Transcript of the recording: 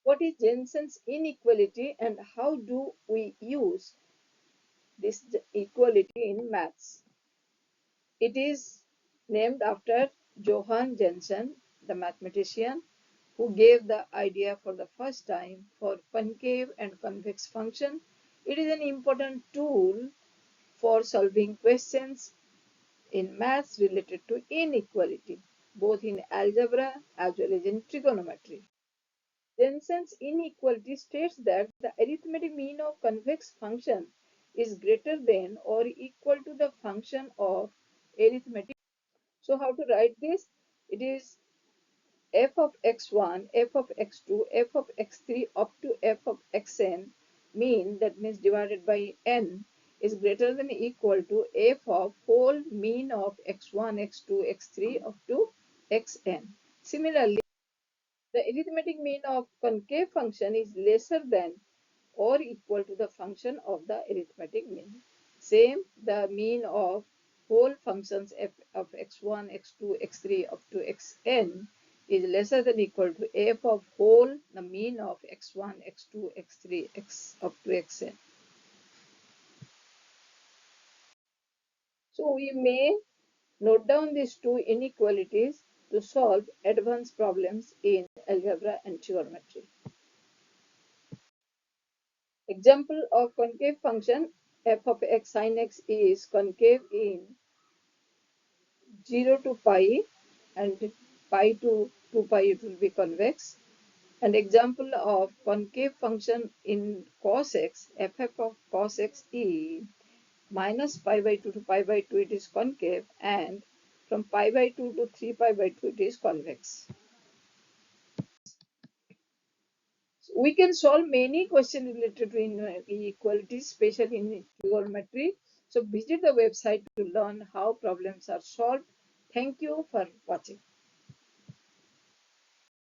What is Jensen's inequality and how do we use this equality in maths? It is named after Johann Jensen, the mathematician, who gave the idea for the first time for concave and convex function. It is an important tool for solving questions in maths related to inequality, both in algebra as well as in trigonometry. Jensen's inequality states that the arithmetic mean of convex function is greater than or equal to the function of arithmetic. So how to write this? It is f of x1, f of x2, f of x3 up to f of xn mean, that means divided by n, is greater than or equal to f of whole mean of x1, x2, x3 up to xn. Similarly, the arithmetic mean of concave function is lesser than or equal to the function of the arithmetic mean. Same, the mean of whole functions f of x1, x2, x3 up to xn is lesser than equal to f of whole, the mean of x1, x2, x3, x up to xn. So we may note down these two inequalities to solve advanced problems in algebra and trigonometry. Example of concave function, f of x sin x is concave in 0 to pi, and pi to 2 pi it will be convex. An example of concave function in cos x, f of cos x is minus pi by 2 to pi by 2 it is concave, and from pi by 2 to 3 pi by 2 it is convex. We can solve many questions related to inequalities, especially in trigonometry. So visit the website to learn how problems are solved. Thank you for watching.